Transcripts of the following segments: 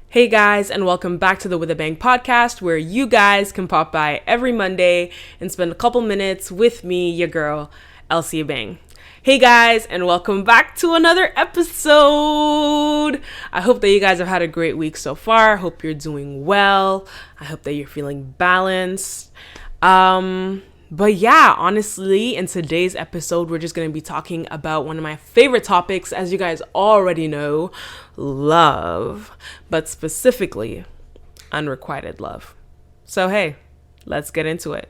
Hey guys, and welcome back to the With a Bang podcast, where you guys can pop by every Monday and spend a couple minutes with me, your girl, Elsie Abang. Hey guys, and welcome back to another episode. I hope that you guys have had a great week so far. I hope you're doing well. I hope that you're feeling balanced. But yeah, honestly, in today's episode, we're just going to be talking about one of my favorite topics, as you guys already know, love, but specifically unrequited love. So hey, let's get into it.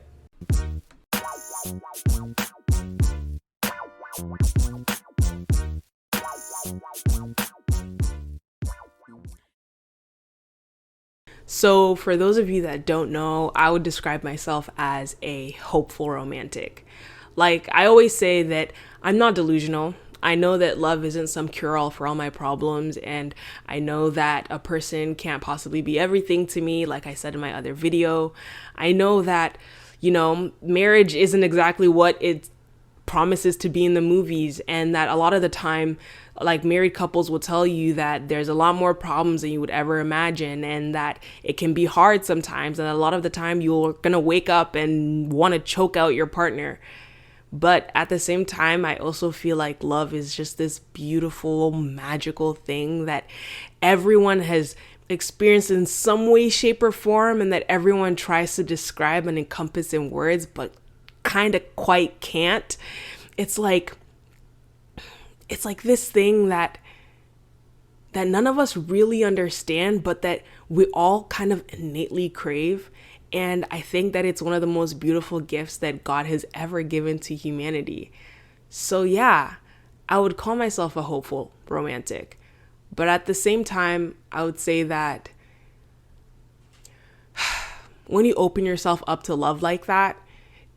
So for those of you that don't know, I would describe myself as a hopeful romantic. Like, I always say that I'm not delusional. I know that love isn't some cure-all for all my problems, and I know that a person can't possibly be everything to me, like I said in my other video. I know that, marriage isn't exactly what it promises to be in the movies, and that a lot of the time, like, married couples will tell you that there's a lot more problems than you would ever imagine, and that it can be hard sometimes, and a lot of the time you're gonna wake up and want to choke out your partner. But at the same time, I also feel like love is just this beautiful, magical thing that everyone has experienced in some way, shape, or form, and that everyone tries to describe and encompass in words, but kind of quite can't. It's like this thing that none of us really understand, but that we all kind of innately crave. And I think that it's one of the most beautiful gifts that God has ever given to humanity. So yeah, I would call myself a hopeful romantic. But at the same time, I would say that when you open yourself up to love like that,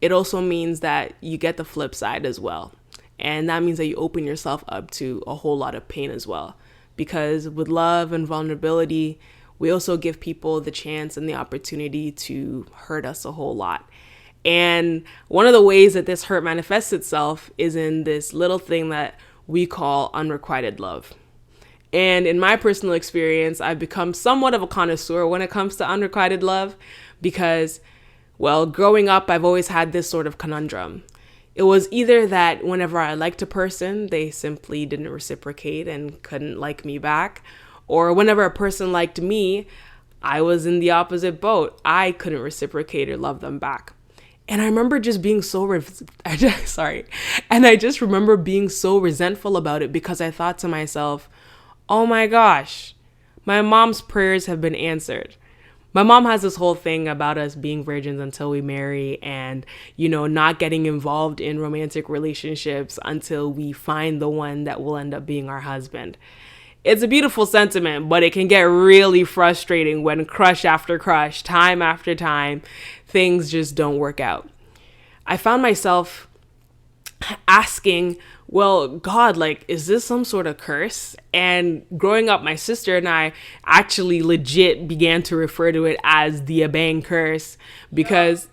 it also means that you get the flip side as well. And that means that you open yourself up to a whole lot of pain as well. Because with love and vulnerability, we also give people the chance and the opportunity to hurt us a whole lot. And one of the ways that this hurt manifests itself is in this little thing that we call unrequited love. And in my personal experience, I've become somewhat of a connoisseur when it comes to unrequited love because, well, growing up, I've always had this sort of conundrum. It was either that whenever I liked a person, they simply didn't reciprocate and couldn't like me back. Or whenever a person liked me, I was in the opposite boat. I couldn't reciprocate or love them back. And I remember just being I just remember being so resentful about it because I thought to myself, oh my gosh, my mom's prayers have been answered. My mom has this whole thing about us being virgins until we marry and, not getting involved in romantic relationships until we find the one that will end up being our husband. It's a beautiful sentiment, but it can get really frustrating when crush after crush, time after time, things just don't work out. I found myself asking, well, God, is this some sort of curse? And growing up, my sister and I actually legit began to refer to it as the Abang curse because,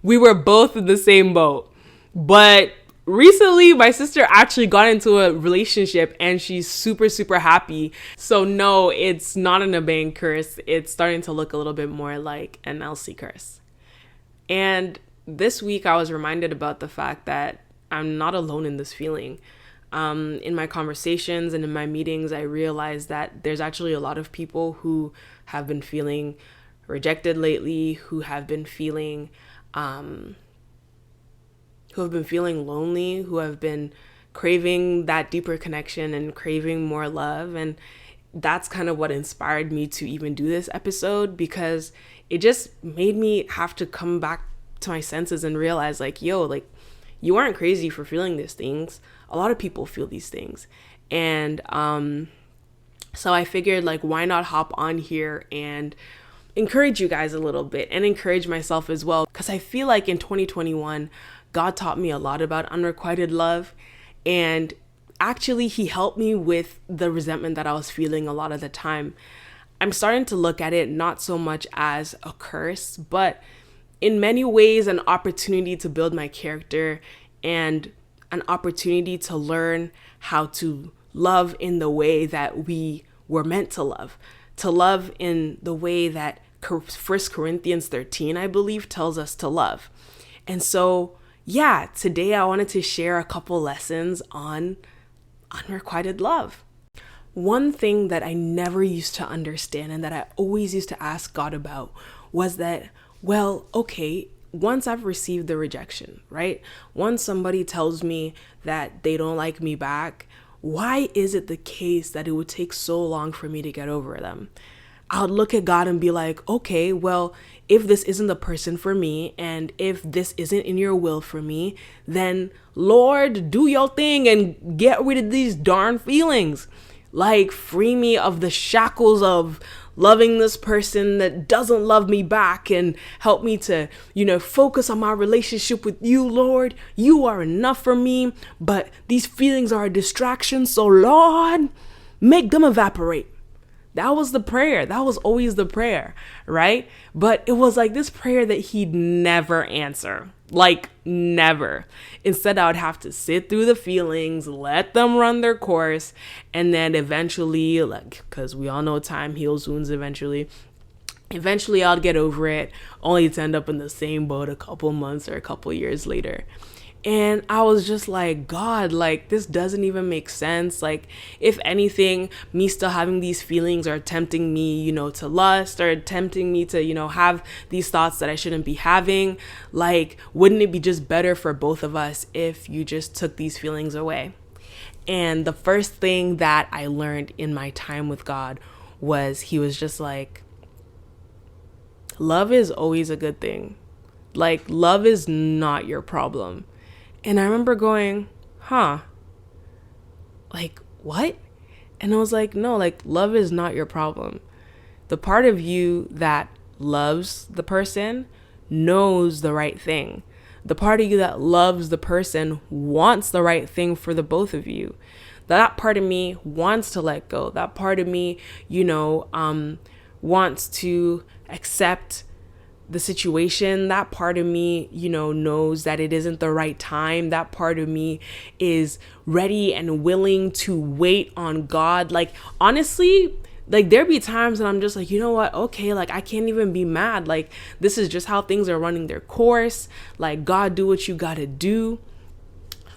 we were both in the same boat. But recently, my sister actually got into a relationship and she's super, super happy. So no, it's not an Abang curse. It's starting to look a little bit more like an Elsie curse. And this week, I was reminded about the fact that I'm not alone in this feeling. In my conversations and in my meetings, I realized that there's actually a lot of people who have been feeling rejected lately, who have been feeling lonely, who have been craving that deeper connection and craving more love. And that's kind of what inspired me to even do this episode, because it just made me have to come back to my senses and realize you aren't crazy for feeling these things. A lot of people feel these things. And so I figured, why not hop on here and encourage you guys a little bit and encourage myself as well. Because I feel like in 2021, God taught me a lot about unrequited love. And actually, he helped me with the resentment that I was feeling a lot of the time. I'm starting to look at it not so much as a curse, but in many ways, an opportunity to build my character and an opportunity to learn how to love in the way that we were meant to love in the way that 1 Corinthians 13, I believe, tells us to love. And so, yeah, today I wanted to share a couple lessons on unrequited love. One thing that I never used to understand and that I always used to ask God about was that, well, okay, once I've received the rejection, right? Once somebody tells me that they don't like me back, why is it the case that it would take so long for me to get over them? I would look at God and be like, okay, well, if this isn't the person for me, and if this isn't in your will for me, then Lord, do your thing and get rid of these darn feelings. Like, free me of the shackles of loving this person that doesn't love me back, and help me to, focus on my relationship with you, Lord. You are enough for me, but these feelings are a distraction. So Lord, make them evaporate. That was the prayer. That was always the prayer, right? But it was like this prayer that he'd never answer. Like, never. Instead, I would have to sit through the feelings, let them run their course, and then eventually, because we all know time heals wounds eventually I'll get over it, only to end up in the same boat a couple months or a couple years later. And I was just like, God, this doesn't even make sense. If anything, me still having these feelings are tempting me, to lust, or tempting me to, have these thoughts that I shouldn't be having. Wouldn't it be just better for both of us if you just took these feelings away? And the first thing that I learned in my time with God was he was just like, love is always a good thing. Love is not your problem. And I remember going, what? And I was like, no, love is not your problem. The part of you that loves the person knows the right thing. The part of you that loves the person wants the right thing for the both of you. That part of me wants to let go. That part of me, wants to accept the situation. That part of me, knows that it isn't the right time. That part of me is ready and willing to wait on God. Honestly, there be times when I'm just like, you know what? Okay, I can't even be mad. This is just how things are running their course. God, do what you gotta do.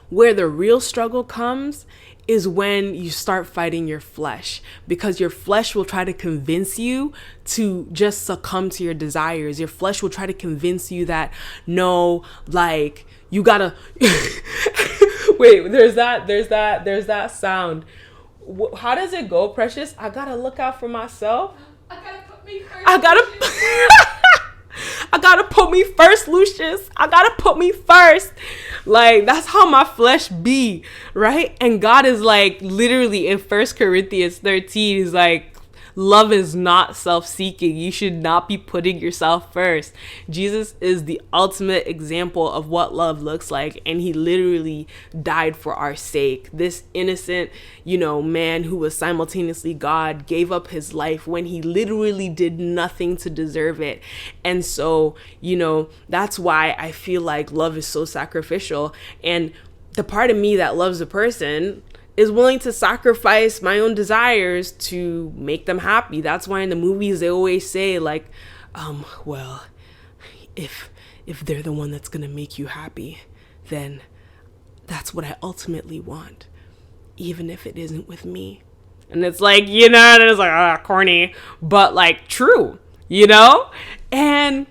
Where the real struggle comes is when you start fighting your flesh, because your flesh will try to convince you to just succumb to your desires. Your flesh will try to convince you that, no, you gotta, wait, there's that sound. How does it go, Precious? I gotta look out for myself. I gotta put me first, Lucius. I gotta put me first. That's how my flesh be, right? And God is literally in 1 Corinthians 13, he's love is not self-seeking. You should not be putting yourself first. Jesus is the ultimate example of what love looks like, and he literally died for our sake. This innocent, man who was simultaneously God gave up his life when he literally did nothing to deserve it. And so, that's why I feel like love is so sacrificial. And the part of me that loves a person is willing to sacrifice my own desires to make them happy. That's why in the movies they always say well, if they're the one that's gonna make you happy, then that's what I ultimately want, even if it isn't with me. And it's and it's corny, but true, And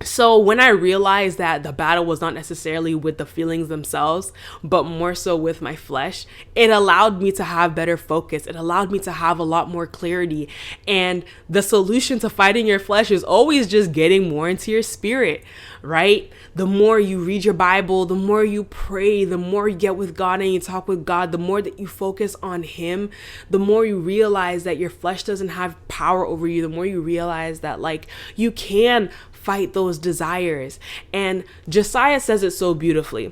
so when I realized that the battle was not necessarily with the feelings themselves, but more so with my flesh, it allowed me to have better focus. It allowed me to have a lot more clarity. And the solution to fighting your flesh is always just getting more into your spirit, right? The more you read your Bible, the more you pray, the more you get with God and you talk with God, the more that you focus on him, the more you realize that your flesh doesn't have power over you, the more you realize that you can fight those desires. And Josiah says it so beautifully.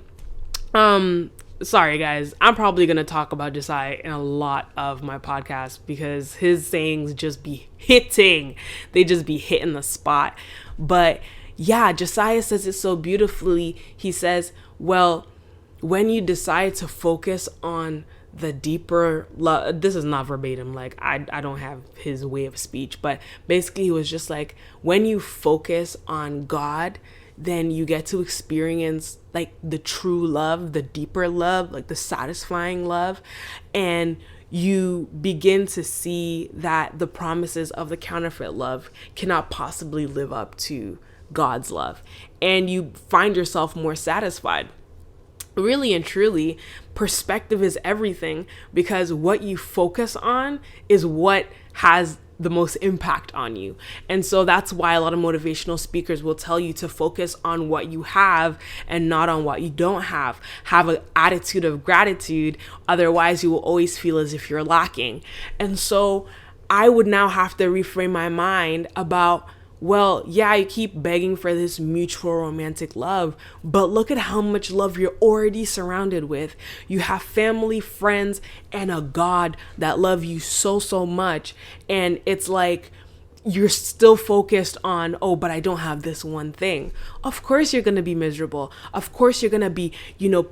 Sorry guys, I'm probably gonna talk about Josiah in a lot of my podcast because his sayings just be hitting. They just be hitting the spot. But yeah, Josiah says it so beautifully. He says, well, when you decide to focus on the deeper love. This is not verbatim, like I don't have his way of speech, but basically he was just like, when you focus on God, then you get to experience like the true love, the deeper love, like the satisfying love. And you begin to see that the promises of the counterfeit love cannot possibly live up to God's love. And you find yourself more satisfied. Really and truly, perspective is everything, because what you focus on is what has the most impact on you. And so that's why a lot of motivational speakers will tell you to focus on what you have and not on what you don't have. Have an attitude of gratitude. Otherwise, you will always feel as if you're lacking. And so I would now have to reframe my mind about, well, yeah, you keep begging for this mutual romantic love, but look at how much love you're already surrounded with. You have family, friends, and a God that love you so, so much. And it's like, you're still focused on, oh, but I don't have this one thing. Of course you're going to be miserable. Of course you're going to be,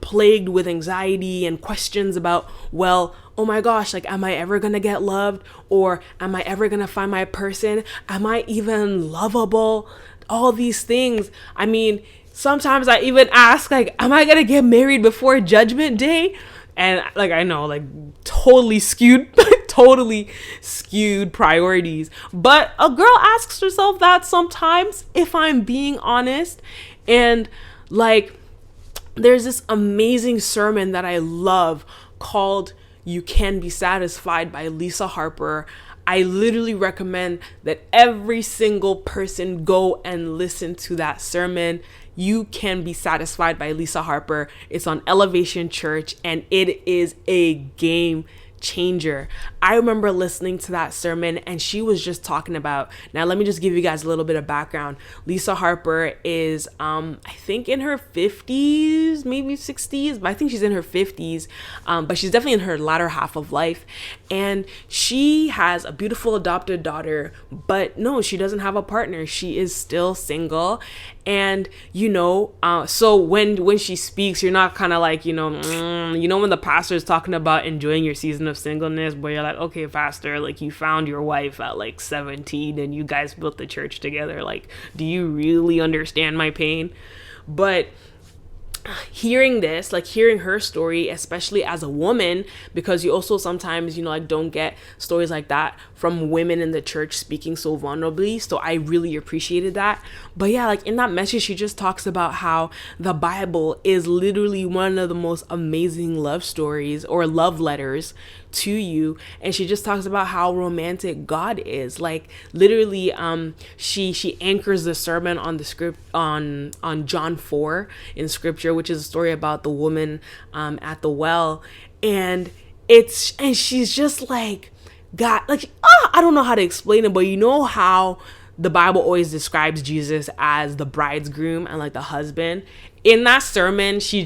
plagued with anxiety and questions about, well, oh my gosh, like, am I ever going to get loved? Or am I ever going to find my person? Am I even lovable? All these things. I mean, sometimes I even ask, like, am I going to get married before Judgment Day? And like, I know, like, totally skewed priorities. But a girl asks herself that sometimes, if I'm being honest. And like, there's this amazing sermon that I love called You Can Be Satisfied by Lisa Harper. I literally recommend that every single person go and listen to that sermon. You Can Be Satisfied by Lisa Harper. It's on Elevation Church, and it is a game changer. I remember listening to that sermon, and she was just talking about, now let me just give you guys a little bit of background. Lisa Harper is I think in her 50s, maybe 60s, but I think she's in her 50s, but she's definitely in her latter half of life. And she has a beautiful adopted daughter, but no, she doesn't have a partner. She is still single. And so when she speaks, you're not kind of like, when the pastor is talking about enjoying your season of singleness, where you're like, okay, pastor, like, you found your wife at like 17 and you guys built the church together. Like, do you really understand my pain? But hearing this, like hearing her story, especially as a woman, because you also sometimes, like, don't get stories like that from women in the church speaking so vulnerably. So I really appreciated that. But yeah, like in that message, she just talks about how the Bible is literally one of the most amazing love stories or love letters to you. And she just talks about how romantic God is. Like, literally, she anchors the sermon on the script on John 4 in scripture, which is a story about the woman at the well. And she's just like, God, like, I don't know how to explain it, but you know how the Bible always describes Jesus as the bridegroom and like the husband. In that sermon, she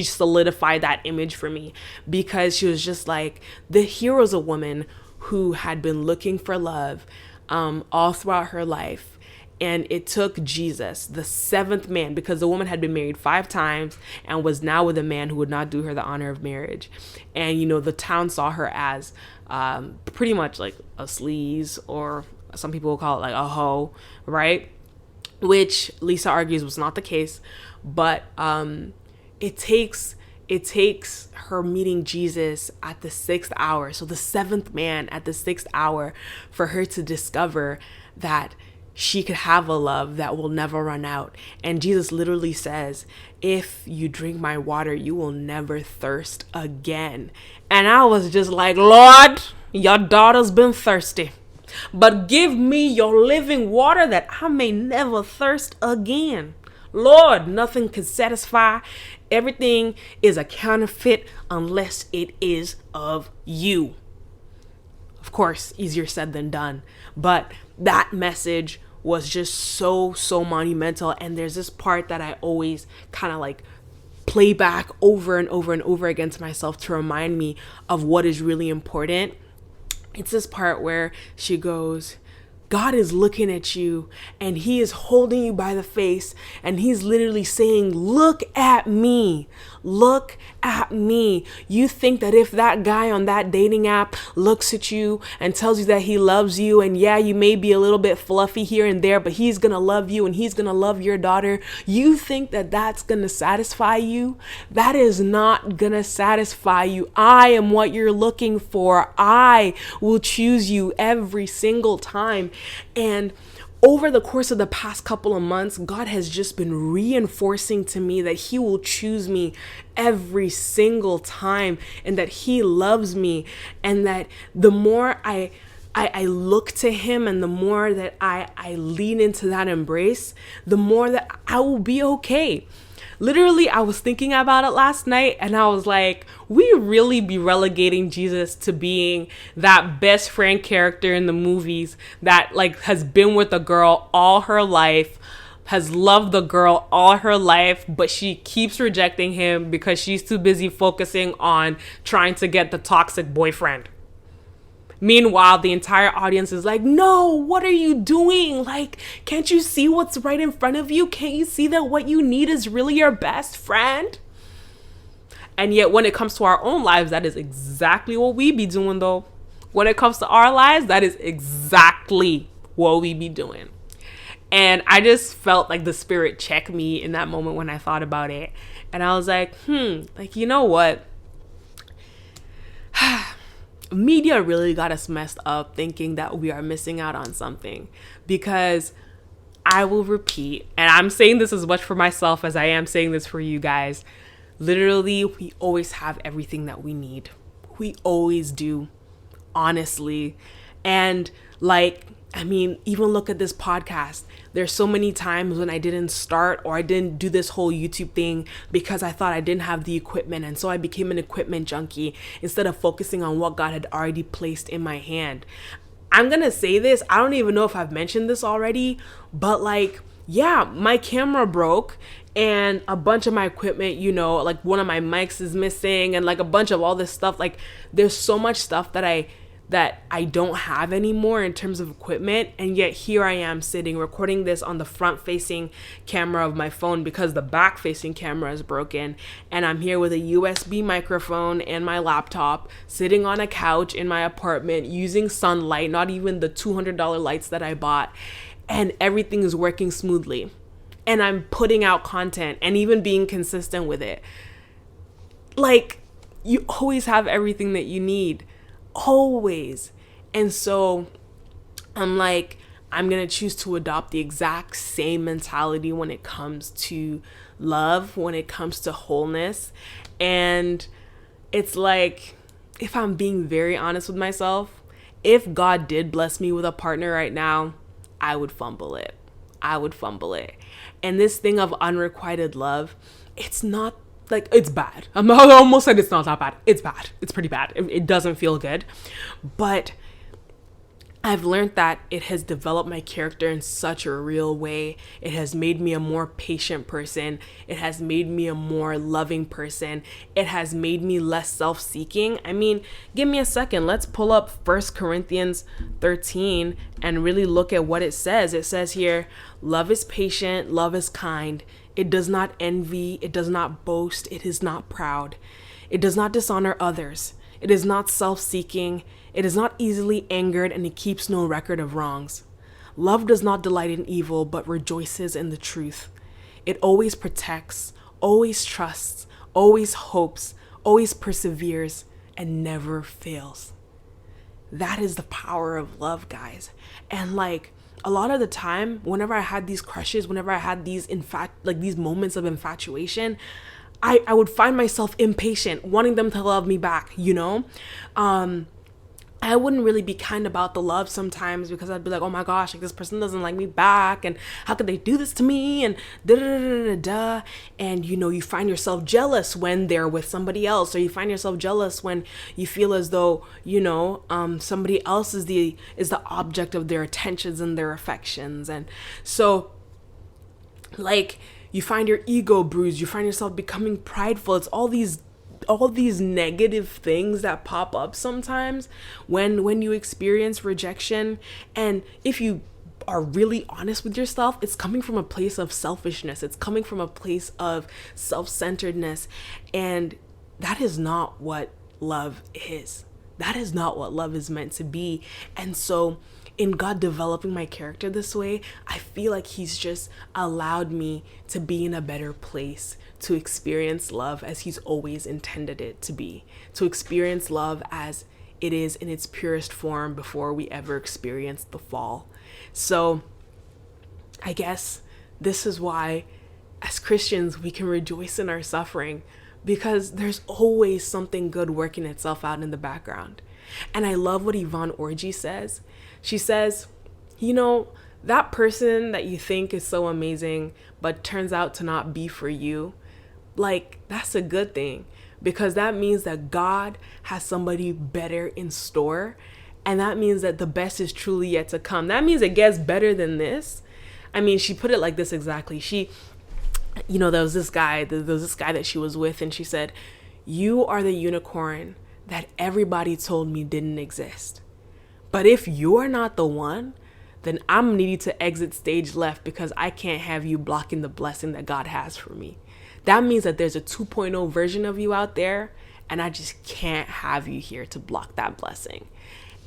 solidified that image for me, because she was just like, the hero's a woman who had been looking for love all throughout her life. And it took Jesus, the seventh man, because the woman had been married 5 times and was now with a man who would not do her the honor of marriage. And, the town saw her as pretty much like a sleaze, or some people will call it like a hoe, right? Which Lisa argues was not the case. But it takes her meeting Jesus at the 6th hour, so the 7th man at the 6th hour, for her to discover that she could have a love that will never run out. And Jesus literally says, if you drink my water, you will never thirst again. And I was just like, Lord, your daughter's been thirsty, but give me your living water that I may never thirst again. Lord, nothing can satisfy. Everything is a counterfeit unless it is of you. Of course, easier said than done. But that message was just so, so monumental. And there's this part that I always kind of like play back over and over and over again to myself to remind me of what is really important. It's this part where she goes, God is looking at you and he is holding you by the face, and he's literally saying, look at me, Look at me. You think that if that guy on that dating app looks at you and tells you that he loves you, and yeah, you may be a little bit fluffy here and there, but he's gonna love you and he's gonna love your daughter, you think that that's gonna satisfy you? That is not gonna satisfy you. I am what you're looking for. I will choose you every single time. And over the course of the past couple of months, God has just been reinforcing to me that he will choose me every single time, and that he loves me, and that the more I look to him and the more that I lean into that embrace, the more that I will be okay. Literally, I was thinking about it last night and I was like, we really be relegating Jesus to being that best friend character in the movies that like has been with a girl all her life, has loved the girl all her life, but she keeps rejecting him because she's too busy focusing on trying to get the toxic boyfriend. Meanwhile, the entire audience is like, no, what are you doing? Like, can't you see what's right in front of you? Can't you see that what you need is really your best friend? And yet when it comes to our own lives, that is exactly what we be doing though. When it comes to our lives, that is exactly what we be doing. And I just felt like the spirit check me in that moment when I thought about it. And I was like, like, you know what? Media really got us messed up thinking that we are missing out on something, because I will repeat, and I'm saying this as much for myself as I am saying this for you guys. Literally, we always have everything that we need. We always do, honestly. And like, I mean, even look at this podcast. There's so many times when I didn't start or I didn't do this whole YouTube thing because I thought I didn't have the equipment. And so I became an equipment junkie instead of focusing on what God had already placed in my hand. I'm going to say this. I don't even know if I've mentioned this already, but like, yeah, my camera broke and a bunch of my equipment, you know, like one of my mics is missing and like a bunch of all this stuff. Like there's so much stuff that I don't have anymore in terms of equipment. And yet here I am sitting recording this on the front facing camera of my phone because the back facing camera is broken. And I'm here with a USB microphone and my laptop sitting on a couch in my apartment using sunlight, not even the $200 lights that I bought. And everything is working smoothly. And I'm putting out content and even being consistent with it. Like, you always have everything that you need. Always. And so I'm like, I'm going to choose to adopt the exact same mentality when it comes to love, when it comes to wholeness. And it's like, if I'm being very honest with myself, if God did bless me with a partner right now, I would fumble it. And this thing of unrequited love, it's not like, it's bad. I almost said it's not that bad. It's bad. It's pretty bad. It doesn't feel good. But I've learned that it has developed my character in such a real way. It has made me a more patient person. It has made me a more loving person. It has made me less self-seeking. I mean, give me a second. Let's pull up 1 Corinthians 13 and really look at what it says. It says here, love is patient, love is kind. It does not envy, it does not boast, it is not proud. It does not dishonor others. It is not self-seeking. It is not easily angered, and it keeps no record of wrongs. Love does not delight in evil, but rejoices in the truth. It always protects, always trusts, always hopes, always perseveres, and never fails. That is the power of love, guys. And like, a lot of the time, whenever I had these crushes, whenever I had these these moments of infatuation, I would find myself impatient, wanting them to love me back, you know? I wouldn't really be kind about the love sometimes because I'd be like, oh my gosh, like this person doesn't like me back, and how could they do this to me, and da da da da da. And you know, you find yourself jealous when they're with somebody else, or you find yourself jealous when you feel as though, you know, somebody else is the object of their attentions and their affections. And so like, you find your ego bruised, you find yourself becoming prideful. It's all these negative things that pop up sometimes when you experience rejection. And if you are really honest with yourself, it's coming from a place of selfishness. It's coming from a place of self-centeredness. And that is not what love is. That is not what love is meant to be. And so in God developing my character this way, I feel like he's just allowed me to be in a better place, to experience love as he's always intended it to be, to experience love as it is in its purest form before we ever experienced the fall. So I guess this is why as Christians we can rejoice in our suffering, because there's always something good working itself out in the background. And I love what Yvonne Orji says. She says, you know, that person that you think is so amazing but turns out to not be for you, like, that's a good thing, because that means that God has somebody better in store. And that means that the best is truly yet to come. That means it gets better than this. I mean, she put it like this exactly. There was this guy that she was with, and she said, you are the unicorn that everybody told me didn't exist. But if you're not the one, then I'm needing to exit stage left, because I can't have you blocking the blessing that God has for me. That means that there's a 2.0 version of you out there, and I just can't have you here to block that blessing.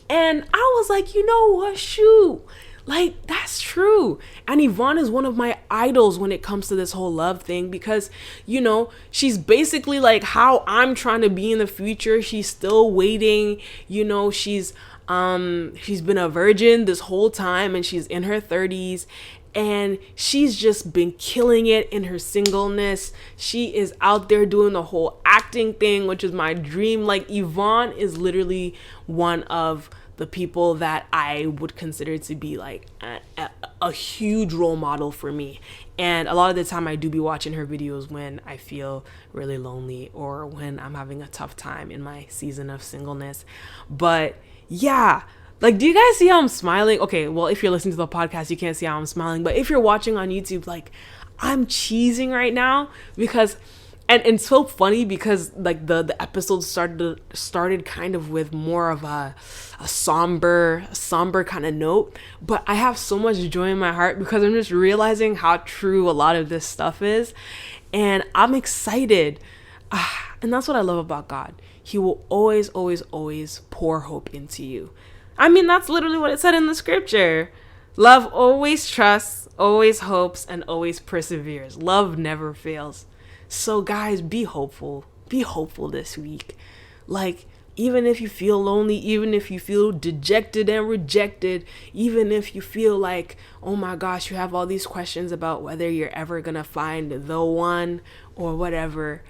And I was like, you know what, shoot, like, that's true. And Yvonne is one of my idols when it comes to this whole love thing, because, you know, she's basically like how I'm trying to be in the future. She's still waiting. You know, she's been a virgin this whole time, and she's in her 30s, and she's just been killing it in her singleness. She is out there doing the whole acting thing, which is my dream. Like, Yvonne is literally one of the people that I would consider to be like a huge role model for me. And a lot of the time I do be watching her videos when I feel really lonely or when I'm having a tough time in my season of singleness. But yeah, like, do you guys see how I'm smiling? Okay, well, if you're listening to the podcast, you can't see how I'm smiling. But if you're watching on YouTube, like, I'm cheesing right now because... And it's so funny because like the episode started kind of with more of a somber kind of note, but I have so much joy in my heart because I'm just realizing how true a lot of this stuff is, and I'm excited. And that's what I love about God. He will always, always, always pour hope into you. I mean, that's literally what it said in the scripture. Love always trusts, always hopes, and always perseveres. Love never fails. So guys, be hopeful. Be hopeful this week. Like, even if you feel lonely, even if you feel dejected and rejected, even if you feel like, oh my gosh, you have all these questions about whether you're ever gonna find the one or whatever,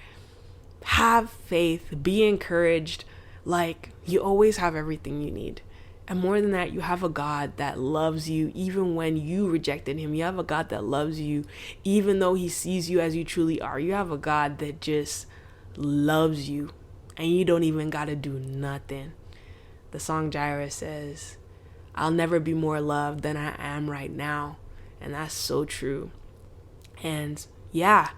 have faith, be encouraged. Like, you always have everything you need. And more than that, you have a God that loves you even when you rejected him. You have a God that loves you even though he sees you as you truly are. You have a God that just loves you and you don't even got to do nothing. The song Jireh says, I'll never be more loved than I am right now. And that's so true. And yeah,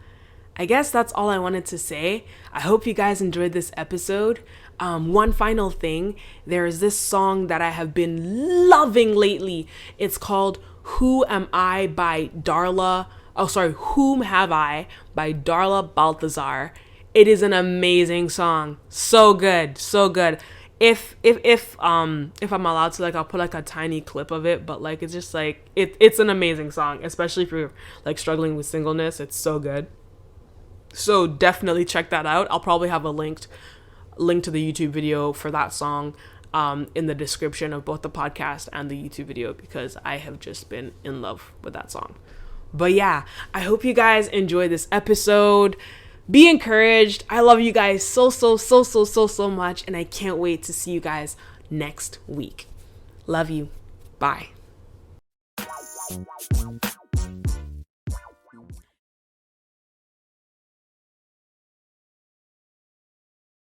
I guess that's all I wanted to say. I hope you guys enjoyed this episode. One final thing, there is this song that I have been loving lately. It's called Who Am I by Darla. Whom Have I by Darla Baltazar. It is an amazing song. So good. So good. If I'm allowed to, like, I'll put like a tiny clip of it, but like, it's just like, it's an amazing song, especially if you're like struggling with singleness. It's so good. So definitely check that out. I'll probably have a link to the YouTube video for that song in the description of both the podcast and the YouTube video, because I have just been in love with that song. But yeah, I hope you guys enjoy this episode. Be encouraged. I love you guys so much, and I can't wait to see you guys next week. Love you. Bye.